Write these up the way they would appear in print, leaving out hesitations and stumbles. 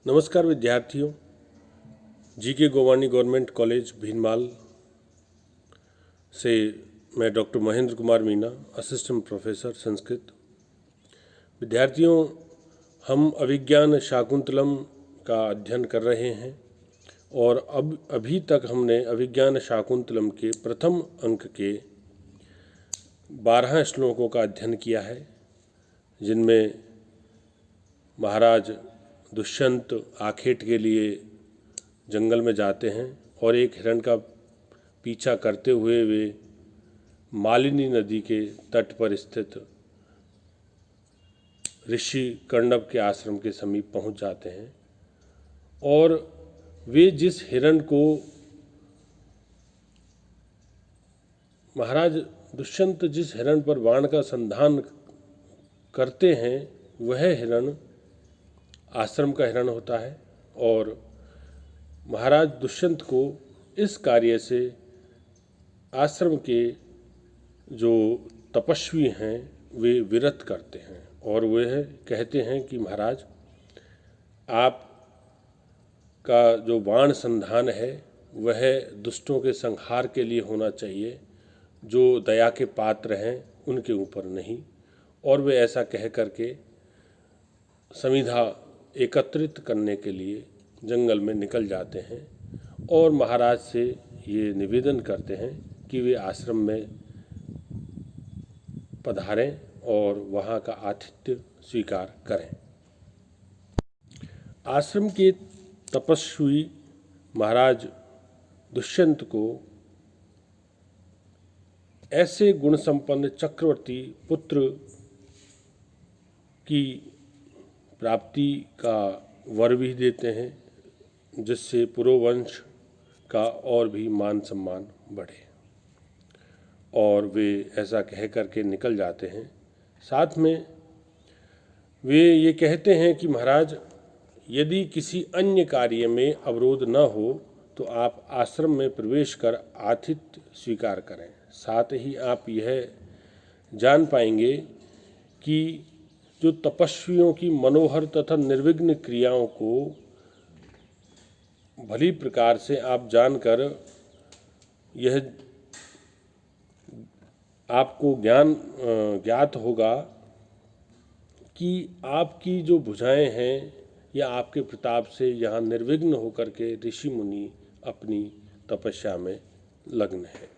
नमस्कार विद्यार्थियों। GK गोवानी government college Bhinmal से मैं doctor Mahendra Kumar Meena, assistant professor Sanskrit. विद्यार्थियों, हम अभिज्ञान शाकुंतलम का अध्ययन कर रहे हैं और अभी तक हमने अभिज्ञान शाकुंतलम के प्रथम अंक के 12 श्लोकों का अध्ययन किया है, जिनमें महाराज दुष्यंत आखेट के लिए जंगल में जाते हैं और एक हिरण का पीछा करते हुए वे मालिनी नदी के तट पर स्थित ऋषि कर्णव के आश्रम के समीप पहुंच जाते हैं और वे जिस हिरण को महाराज दुष्यंत जिस हिरण पर बाण का संधान करते हैं वह हिरण आश्रम का हिरण होता है और महाराज दुष्यंत को इस कार्य से आश्रम के जो तपस्वी हैं वे विरत करते हैं और वह कहते हैं कि महाराज, आप का जो बाण संधान है वह दुष्टों के संहार के लिए होना चाहिए, जो दया के पात्र हैं उनके ऊपर नहीं। और वे ऐसा कह करके समिधा एकत्रित करने के लिए जंगल में निकल जाते हैं और महाराज से ये निवेदन करते हैं कि वे आश्रम में पधारें और वहाँ का आतिथ्य स्वीकार करें। आश्रम के तपस्वी महाराज दुष्यंत को ऐसे गुण संपन्न चक्रवर्ती पुत्र की प्राप्ति का वर भी देते हैं, जिससे पुरोवंश का और भी मान सम्मान बढ़े। और वे ऐसा कह करके निकल जाते हैं। साथ में वे ये कहते हैं कि महाराज, यदि किसी अन्य कार्य में अवरोध न हो तो आप आश्रम में प्रवेश कर आतिथ्य स्वीकार करें। साथ ही आप यह जान पाएंगे कि जो तपस्वियों की मनोहर तथा निर्विघ्न क्रियाओं को भली प्रकार से आप जानकर यह आपको ज्ञात होगा कि आपकी जो भुजाएं हैं या आपके प्रताप से यहाँ निर्विघ्न होकर के ऋषि मुनि अपनी तपस्या में लग्न है।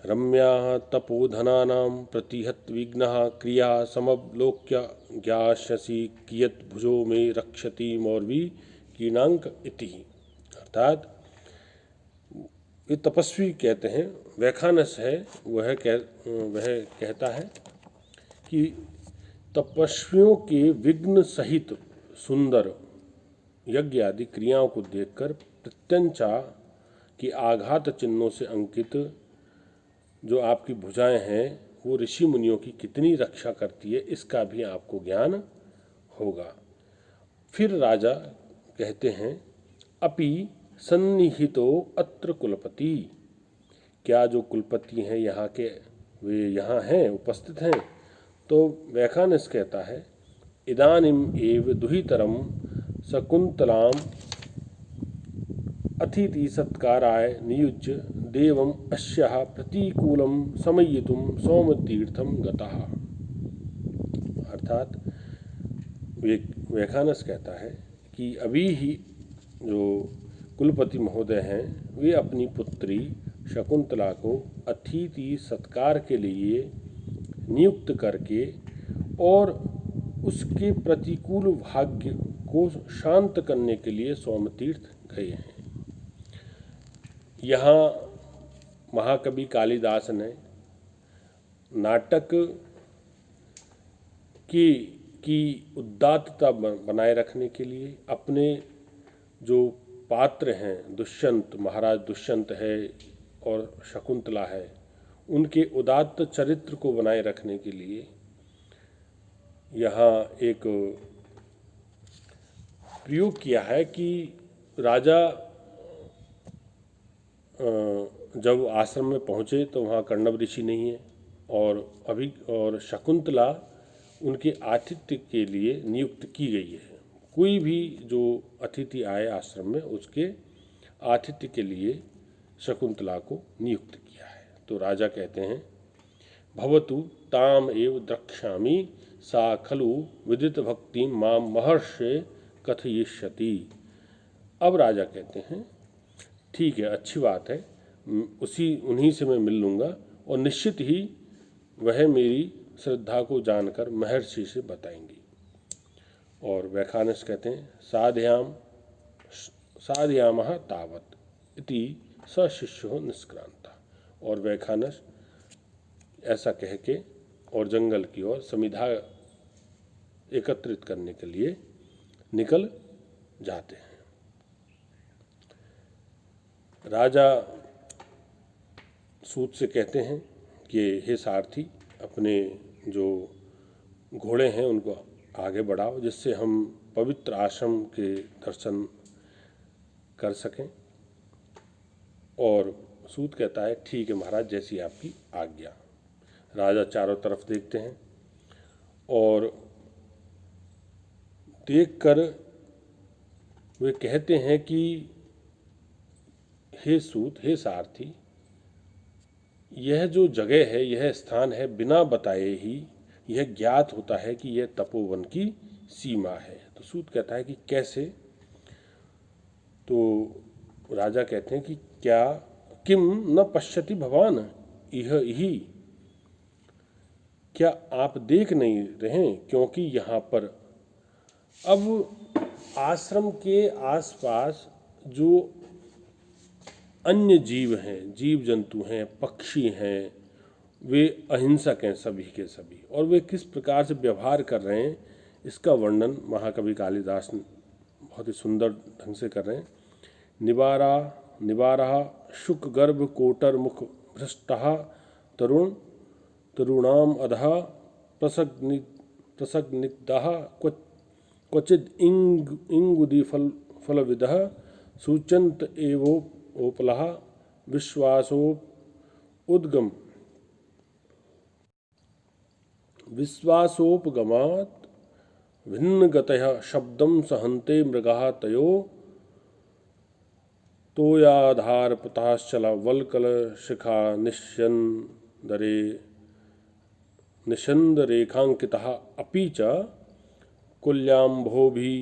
रम्या तपोधनानां प्रतिहत विघ्नः क्रिया समवलोक्य ज्ञास्यसि कियत भुजो में रक्षति मौर्वी कीनांक इति। अर्थात ये तपस्वी कहते हैं, वैखानस है, वह कहता है कि तपस्वियों के विघ्न सहित सुंदर यज्ञ आदि क्रियाओं को देखकर प्रत्यंचा की आघात चिन्हों से अंकित जो आपकी भुजाएं हैं वो ऋषि मुनियों की कितनी रक्षा करती है, इसका भी आपको ज्ञान होगा। फिर राजा कहते हैं, अपि सन्निहितो अत्र कुलपति, क्या जो कुलपति हैं यहाँ के वे यहाँ हैं, उपस्थित हैं? तो वैखानस कहता है, इदानीम एव दुहितरम शकुंतलाम अतिथि सत्काराय नियुज्य देवम अस्याः प्रतिकूलम समयितुम सौमतीर्थम गतः। अर्थात वैखानस कहता है कि अभी ही जो कुलपति महोदय हैं वे अपनी पुत्री शकुंतला को अतिथि सत्कार के लिए नियुक्त करके और उसके प्रतिकूल भाग्य को शांत करने के लिए सौमतीर्थ गए हैं। यहाँ महाकवि कालिदास ने नाटक की उदात्तता बनाए रखने के लिए अपने जो पात्र हैं, दुष्यंत, महाराज दुष्यंत है और शकुंतला है, उनके उदात्त चरित्र को बनाए रखने के लिए यहाँ एक प्रयोग किया है कि राजा जब आश्रम में पहुँचे तो वहाँ कर्णव ऋषि नहीं है और शकुंतला उनके आतिथ्य के लिए नियुक्त की गई है। कोई भी जो अतिथि आए आश्रम में उसके आतिथ्य के लिए शकुंतला को नियुक्त किया है। तो राजा कहते हैं भवतु ताम एव द्रक्ष्यामि सा खलु विदित भक्ति माम महर्षि कथयिष्यति। अब राजा कहते हैं ठीक है, अच्छी बात है, उन्हीं से मैं मिल लूँगा और निश्चित ही वह मेरी श्रद्धा को जानकर महर्षि से बताएंगी। और वैखानस कहते हैं साधयामः तावत् इति स शिष्यो निष्क्रांता। और वैखानस ऐसा कह के और जंगल की ओर समिधा एकत्रित करने के लिए निकल जाते हैं। राजा सूत से कहते हैं कि हे सारथी, अपने जो घोड़े हैं उनको आगे बढ़ाओ जिससे हम पवित्र आश्रम के दर्शन कर सकें। और सूत कहता है ठीक है महाराज, जैसी आपकी आज्ञा। राजा चारों तरफ देखते हैं और देखकर वे कहते हैं कि हे सूत, हे सारथी, यह जो जगह है, यह स्थान है, बिना बताए ही यह ज्ञात होता है कि यह तपोवन की सीमा है। तो सूत कहता है कि कैसे? तो राजा कहते हैं कि क्या किम न पश्यति भवान इह ही, क्या आप देख नहीं रहे? क्योंकि यहाँ पर अब आश्रम के आसपास जो अन्य जीव हैं, जीव जंतु हैं, पक्षी हैं, वे अहिंसक हैं सभी के सभी, और वे किस प्रकार से व्यवहार कर रहे हैं इसका वर्णन महाकवि कालिदास बहुत ही सुंदर ढंग से कर रहे हैं। निवारा शुक गर्भ कोटर मुख भ्रष्टा तरुणाम अधः प्रसग्निग्धः क्वचिद इंगुदी फलविदः सूचंत एवोपलः विश्वासोपगमात् भिन्नगतयः शब्दं सहन्ते मृगाः तयो तोयाधारपथाश्चला वल्कलशिखा निषन्दरेखाङ्कितः अपि च कुल्याम्भोभि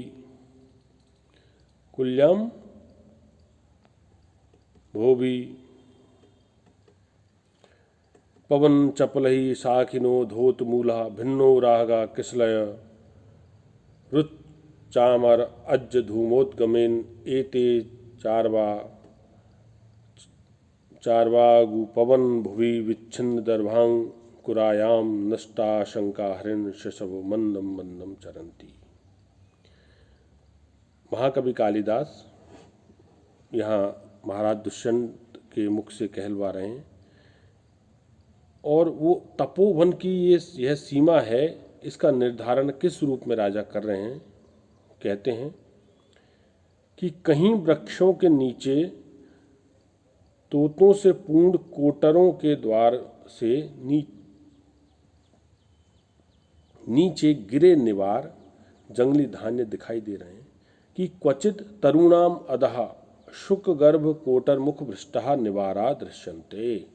पवन चपलहि शाखिनो धोतमूलः भिन्नो रागा किसलय रुच्चामर अज्ज धूमोद्गमेन एते चार्वागु पवन भुवि विच्छिन्न दर्भांकुरायाम नष्टा शंका हरिण शशव मंदम मंदम चरंती। महाकवि कालिदास यहाँ महाराज दुष्यंत के मुख से कहलवा रहे हैं, और वो तपोवन की यह सीमा है, इसका निर्धारण किस रूप में राजा कर रहे हैं। कहते हैं कि कहीं वृक्षों के नीचे तोतों से पूर्ण कोटरों के द्वार से नीचे गिरे निवार जंगली धान्य दिखाई दे रहे हैं कि क्वचित तरुणाम अधः शुक गर्भ कोटर मुख भ्रष्टा निवारा दृश्यन्ते,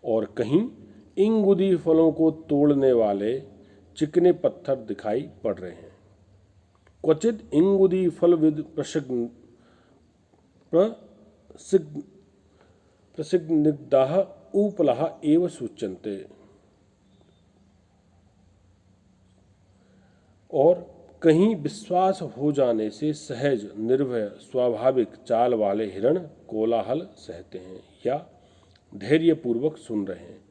और कहीं इंगुदी फलों को तोड़ने वाले चिकने पत्थर दिखाई पड़ रहे हैं। क्वचित इंगुदी फलविद प्रसिग्निग्धाः उपलः एव सूच्यन्ते, और कहीं विश्वास हो जाने से सहज निर्भय स्वाभाविक चाल वाले हिरण कोलाहल सहते हैं या धैर्यपूर्वक सुन रहे हैं।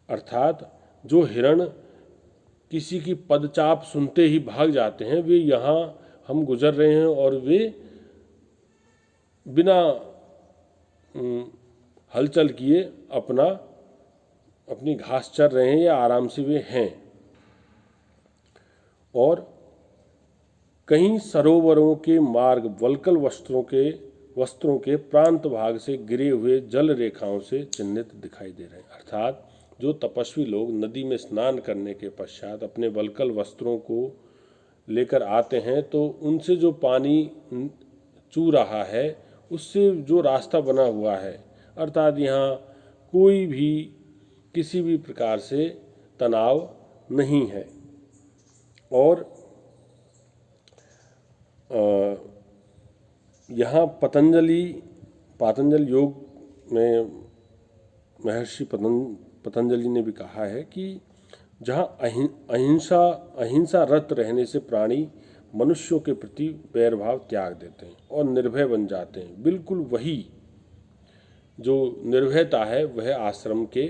अर्थात जो हिरण किसी की पदचाप सुनते ही भाग जाते हैं, वे यहाँ हम गुजर रहे हैं और वे बिना हलचल किए अपनी घास चर रहे हैं या आराम से वे हैं। और कहीं सरोवरों के मार्ग वल्कल वस्त्रों के प्रांत भाग से गिरे हुए जल रेखाओं से चिन्हित दिखाई दे रहे हैं। अर्थात जो तपस्वी लोग नदी में स्नान करने के पश्चात अपने वल्कल वस्त्रों को लेकर आते हैं तो उनसे जो पानी चू रहा है उससे जो रास्ता बना हुआ है, अर्थात यहाँ कोई भी किसी भी प्रकार से तनाव नहीं है। और यहाँ पातंजल योग में महर्षि पतंजलि ने भी कहा है कि जहाँ अहिंसा रत रहने से प्राणी मनुष्यों के प्रति वैरभाव त्याग देते हैं और निर्भय बन जाते हैं। बिल्कुल वही जो निर्भयता है वह आश्रम के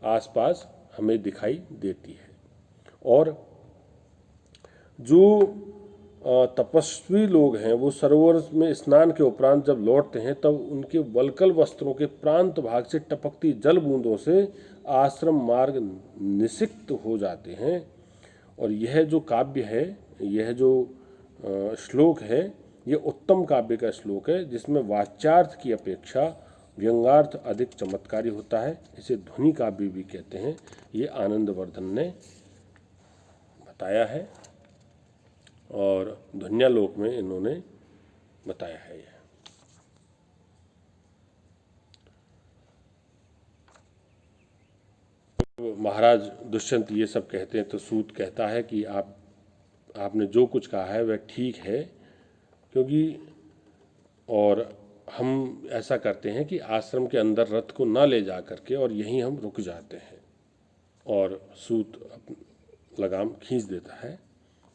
आसपास हमें दिखाई देती है। और जो तपस्वी लोग हैं वो सरोवर में स्नान के उपरांत जब लौटते हैं तब उनके वल्कल वस्त्रों के प्रांत भाग से टपकती जल बूंदों से आश्रम मार्ग निसिक्त हो जाते हैं। और यह जो काव्य है, यह जो श्लोक है, यह उत्तम काव्य का श्लोक है जिसमें वाच्यार्थ की अपेक्षा व्यंग्यार्थ अधिक चमत्कारी होता है। इसे ध्वनि काव्य भी कहते हैं। ये आनंदवर्धन ने बताया है और ध्वन्यालोक में इन्होंने बताया है। यह महाराज दुष्यंत ये सब कहते हैं तो सूत कहता है कि आपने जो कुछ कहा है वह ठीक है, क्योंकि और हम ऐसा करते हैं कि आश्रम के अंदर रथ को ना ले जा करके और यहीं हम रुक जाते हैं। और सूत लगाम खींच देता है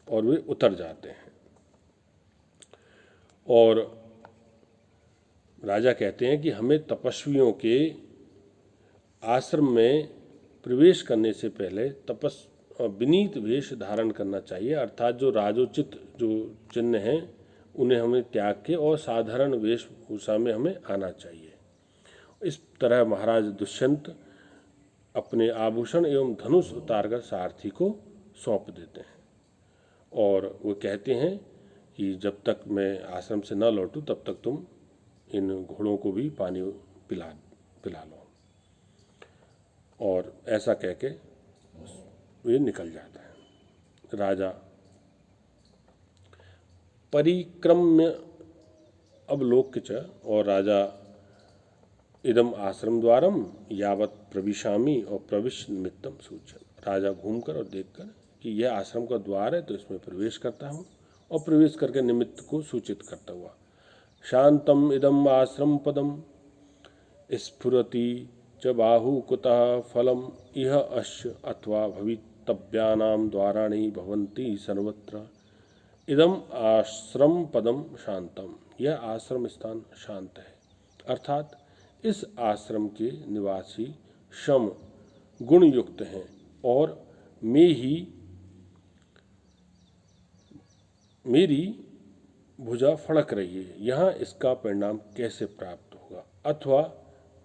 और वे उतर जाते हैं। और राजा कहते हैं कि हमें तपस्वियों के आश्रम में प्रवेश करने से पहले विनीत वेश धारण करना चाहिए, अर्थात जो राजोचित जो चिन्ह हैं उन्हें हमें त्याग के और साधारण वेशभूषा में हमें आना चाहिए। इस तरह महाराज दुष्यंत अपने आभूषण एवं धनुष उतारकर सारथी को सौंप देते हैं और वो कहते हैं कि जब तक मैं आश्रम से न लौटूं तब तक तुम इन घोड़ों को भी पानी पिला लो। और ऐसा कह के वे निकल जाता है। राजा परिक्रम्य अवलोक्य च, और राजा इदम आश्रम द्वारम यावत प्रविशामी और प्रविश निमित्तम सूचन, राजा घूमकर और देखकर कि यह आश्रम का द्वार है तो इसमें प्रवेश करता हूँ और प्रवेश करके निमित्त को सूचित करता हुआ शांतम इदम आश्रम पदम स्फुरति च बाहु कुतः फलम इह अश्य अथवा भवितव्यानां द्वाराणि भवन्ति सर्वत्र। इदम आश्रम पदम शांतम, यह आश्रम स्थान शांत है, अर्थात इस आश्रम के निवासी शम गुण युक्त हैं और मेरी भुजा फड़क रही है। यहाँ इसका परिणाम कैसे प्राप्त होगा, अथवा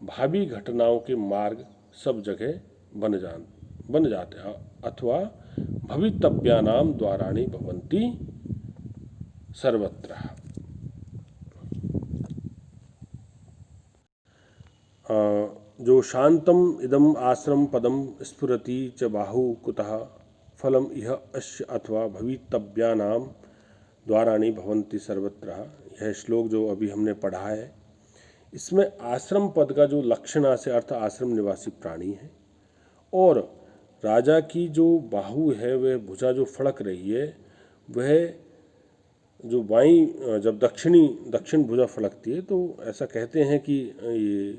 भावी घटनाओं के मार्ग सब जगह बन जाते हैं, अथवा भवितव्यानां द्वाराणि भवन्ति सर्वत्र। जो शांतम इदम आश्रम पदम स्फुरति च बाहु कुतः फलम इह अश्य अथवा भवितव्यानां द्वाराणि भवन्ति सर्वत्र, यह श्लोक जो अभी हमने पढ़ा है इसमें आश्रम पद का जो लक्षणा से अर्थ आश्रम निवासी प्राणी है और राजा की जो बाहु है वह भुजा जो फड़क रही है वह जो बाईं जब दक्षिण भुजा फड़कती है तो ऐसा कहते हैं कि ये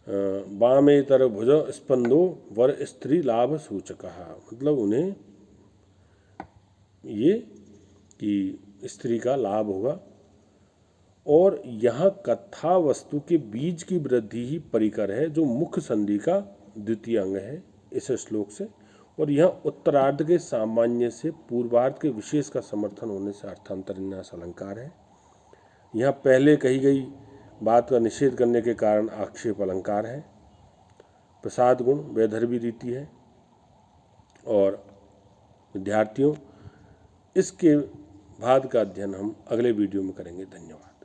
बामेतर भुज स्पंदो वर स्त्री लाभ सूचकः, मतलब उन्हें ये कि स्त्री का लाभ होगा। और यहाँ कथा वस्तु के बीज की वृद्धि ही परिकर है जो मुख्य संधि का द्वितीय अंग है इस श्लोक से। और यहाँ उत्तरार्ध के सामान्य से पूर्वार्ध के विशेष का समर्थन होने से अर्थांतरन्यास अलंकार है। यहाँ पहले कही गई बात का निषेध करने के कारण आक्षेप अलंकार है। प्रसाद गुण वैदर्भी रीति है। और विद्यार्थियों, इसके बाद का अध्ययन हम अगले वीडियो में करेंगे। धन्यवाद।